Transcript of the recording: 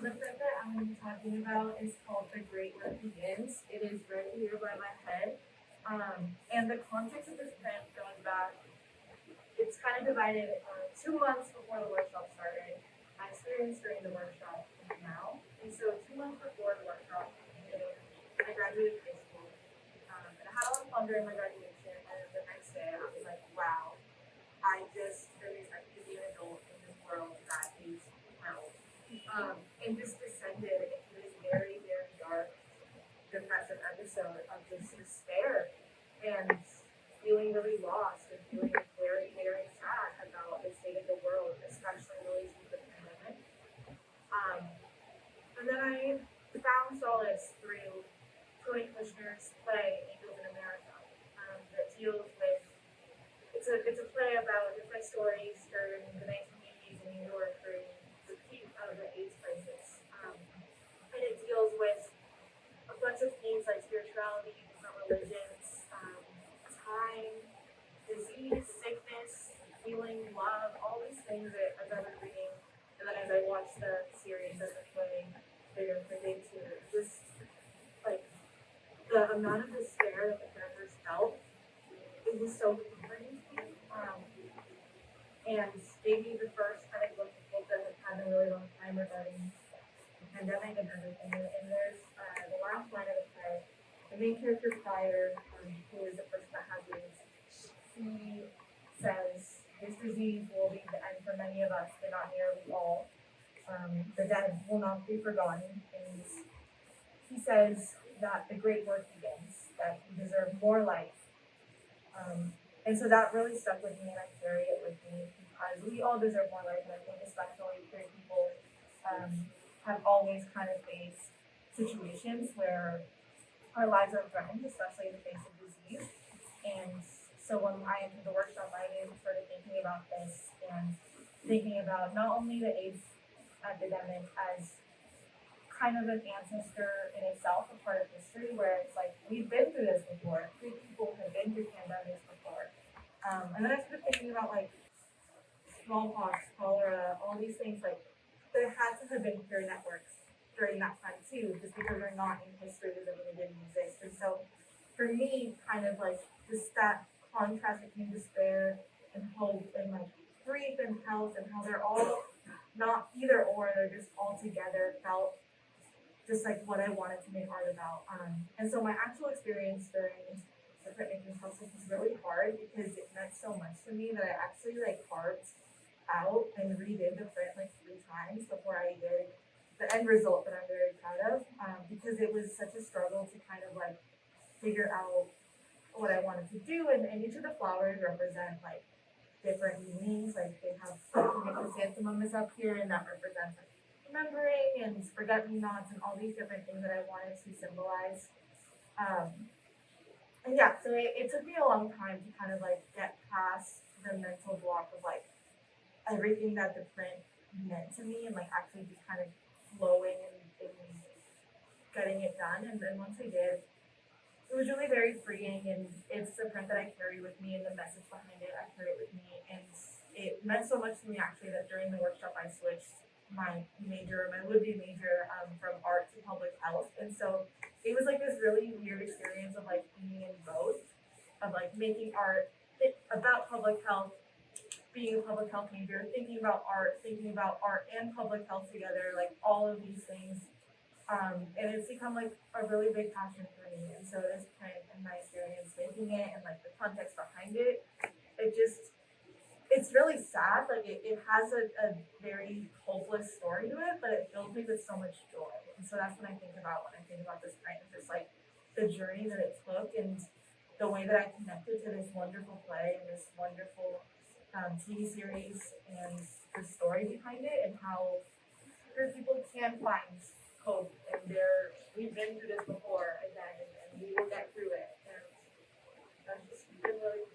the print that I'm going to be talking about is called The Great Work Begins. It is right here by my head. And the context of this print goes back, it's kind of divided 2 months before the workshop started. My experience during the workshop and now. And so 2 months before the workshop, I graduated high school. And I had a lot of fun during my graduation. And the next day, I was like, wow, I just really started to be an adult in this world that is hell. And just descended into this very, very dark, depressive episode of just despair and feeling really lost and feeling very, very sad about the state of the world, especially related to the pandemic. And then I found solace through Tony Kushner's play Angels in America that deals with it's a play about different stories during the 1980s in New York during the peak of the AIDS crisis. And it deals with a bunch of themes like spirituality, different religions, time, disease, sickness, healing, love, all these things that as I was reading, and then as I watched the series of the play, bigger for day two, just like the amount of despair that the characters felt, it was so comforting to me. And gave me the first kind of look at book that had had a really long time regarding the pandemic and everything. And there's the last line of the play, the main character Clara, who is the person that has AIDS, he says, this disease will be the end for many of us, but not nearly all. The dead will not be forgotten. And he says that the great work begins, that we deserve more life. And so that really stuck with me, and I carry it with me because we all deserve more life, and I think especially queer people have always kind of faced situations where our lives are threatened, especially in the face of disease. And so when I entered the workshop, I started thinking about this and thinking about not only the AIDS epidemic as kind of an ancestor in itself, a part of history, where it's like, we've been through this before. Queer people have been through pandemics before. And then I started thinking about like smallpox, cholera, all these things. Like there had to have been peer networks during that time too, just because they're not in history doesn't mean they didn't exist. And so for me, kind of like just that contrast between despair and hope and like grief and health and how they're all not either or, they're just all together felt just like what I wanted to make art about. And so my actual experience during the printmaking process was really hard because it meant so much to me that I actually like carved out and redid the print like 3 times before I did the end result that I'm very proud of, because it was such a struggle to kind of like figure out what I wanted to do. And each of the flowers represent like different meanings. Like they have the chrysanthemum is up here, and that represents like remembering and forget-me-nots and all these different things that I wanted to symbolize. And yeah, so it took me a long time to kind of like get past the mental block of like everything that the print meant to me and like actually just kind of flowing and getting it done. And then once I did, it was really very freeing, and it's the print that I carry with me and the message behind it, I carry it with me. And it meant so much to me actually that during the workshop I switched my would-be major from art to public health. And so it was like this really weird experience of like being in both, of like making art about public health, being a public health major, thinking about art and public health together, like all of these things. And it's become like a really big passion for me. And so this print and my experience making it and like the context behind it, it's really sad. Like it has a very hopeless story to it, but it fills me with so much joy. And so that's what I think about when I think about this print, is just like the journey that it took and the way that I connected to this wonderful play and this wonderful TV series and the story behind it, and how people can find hope. And we've been through this before again, and we will get through it. And that's just been really